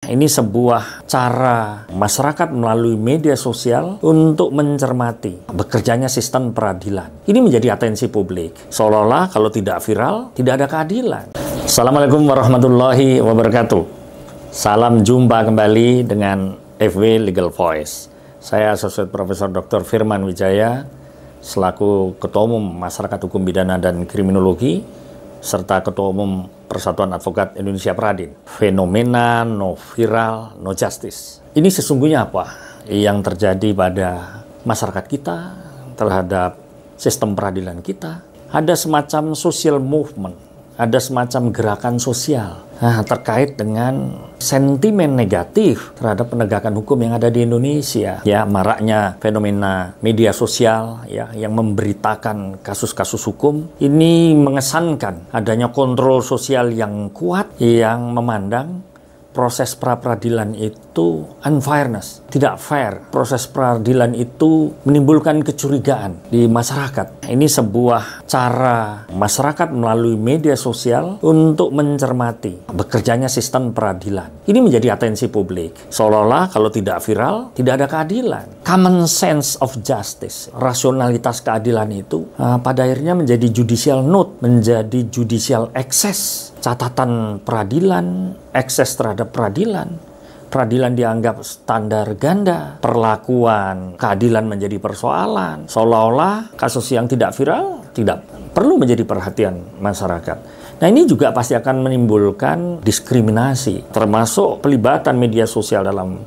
Ini sebuah cara masyarakat melalui media sosial untuk mencermati bekerjanya sistem peradilan. Ini menjadi atensi publik. Seolah-olah kalau tidak viral, tidak ada keadilan. Assalamualaikum warahmatullahi wabarakatuh. Salam jumpa kembali dengan FW Legal Voice. Saya Associate Profesor Dr. Firman Wijaya, selaku Ketua Umum Masyarakat Hukum Pidana dan Kriminologi, serta Ketua Umum Persatuan Advokat Indonesia Pradin. Fenomena no viral, no justice. Ini sesungguhnya apa yang terjadi pada masyarakat kita terhadap sistem peradilan kita? Ada semacam social movement, ada semacam gerakan sosial terkait dengan sentimen negatif terhadap penegakan hukum yang ada di Indonesia. Ya, maraknya fenomena media sosial ya yang memberitakan kasus-kasus hukum ini mengesankan adanya kontrol sosial yang kuat yang memandang proses pra-peradilan itu unfairness, tidak fair. Proses peradilan itu menimbulkan kecurigaan di masyarakat. Ini sebuah cara masyarakat melalui media sosial untuk mencermati bekerjanya sistem peradilan. Ini menjadi atensi publik. Seolah-olah kalau tidak viral, tidak ada keadilan. Common sense of justice, rasionalitas keadilan itu pada akhirnya menjadi judicial note, menjadi judicial access. Catatan peradilan, akses terhadap peradilan dianggap standar ganda, perlakuan keadilan menjadi persoalan, seolah-olah kasus yang tidak viral tidak perlu menjadi perhatian masyarakat. Nah, ini juga pasti akan menimbulkan diskriminasi, termasuk pelibatan media sosial dalam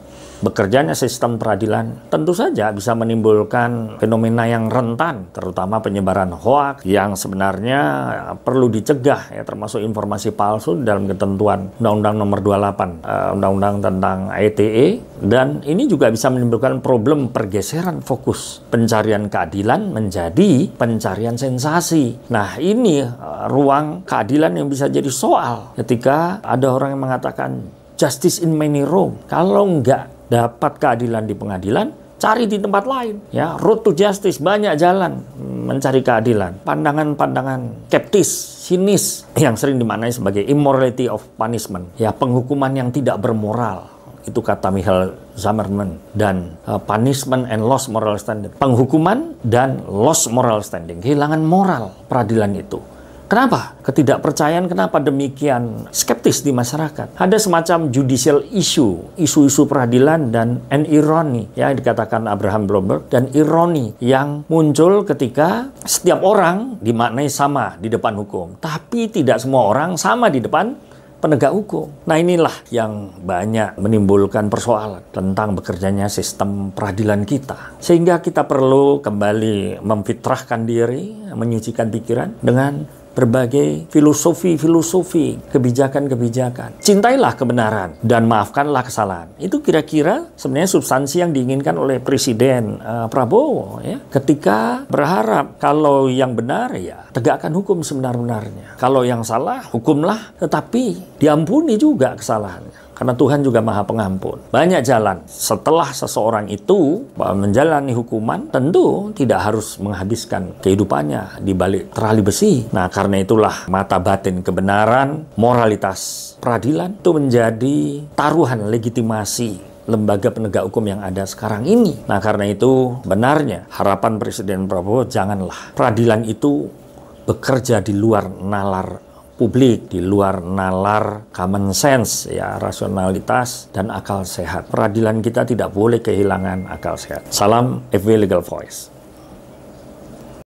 bekerjanya sistem peradilan. Tentu saja bisa menimbulkan fenomena yang rentan, terutama penyebaran hoaks yang sebenarnya perlu dicegah, ya, termasuk informasi palsu dalam ketentuan Undang-Undang Nomor 28, Undang-Undang tentang ITE, dan ini juga bisa menimbulkan problem pergeseran fokus pencarian keadilan menjadi pencarian sensasi. Nah, ini ruang keadilan yang bisa jadi soal ketika ada orang yang mengatakan justice in many rooms. Kalau enggak dapat keadilan di pengadilan, cari di tempat lain. Ya, road to justice, banyak jalan mencari keadilan. Pandangan-pandangan skeptis, sinis yang sering dimaknai sebagai immorality of punishment. Ya, penghukuman yang tidak bermoral. Itu kata Michael Zimmerman. Dan punishment and lost moral standing. Penghukuman dan lost moral standing. Kehilangan moral peradilan itu. Kenapa? Ketidakpercayaan, kenapa demikian skeptis di masyarakat? Ada semacam judicial issue, isu-isu peradilan dan an irony, ya, yang dikatakan Abraham Bloomberg, dan ironi yang muncul ketika setiap orang dimaknai sama di depan hukum, tapi tidak semua orang sama di depan penegak hukum. Nah, inilah yang banyak menimbulkan persoalan tentang bekerjanya sistem peradilan kita. Sehingga kita perlu kembali memfitrahkan diri, menyucikan pikiran dengan berbagai filosofi, kebijakan-kebijakan. Cintailah kebenaran dan maafkanlah kesalahan. Itu kira-kira sebenarnya substansi yang diinginkan oleh Presiden Prabowo, ya. Ketika berharap kalau yang benar, ya, tegakkan hukum sebenar-benarnya. Kalau yang salah, hukumlah, tetapi diampuni juga kesalahannya. Karena Tuhan juga Maha Pengampun. Banyak jalan. Setelah seseorang itu menjalani hukuman, tentu tidak harus menghabiskan kehidupannya di balik terali besi. Nah, karena itulah mata batin kebenaran, moralitas peradilan itu menjadi taruhan legitimasi lembaga penegak hukum yang ada sekarang ini. Nah, karena itu benarnya harapan Presiden Prabowo, janganlah peradilan itu bekerja di luar nalar publik, di luar nalar common sense, ya, rasionalitas dan akal sehat. Peradilan kita tidak boleh kehilangan akal sehat. Salam FW Legal Voice.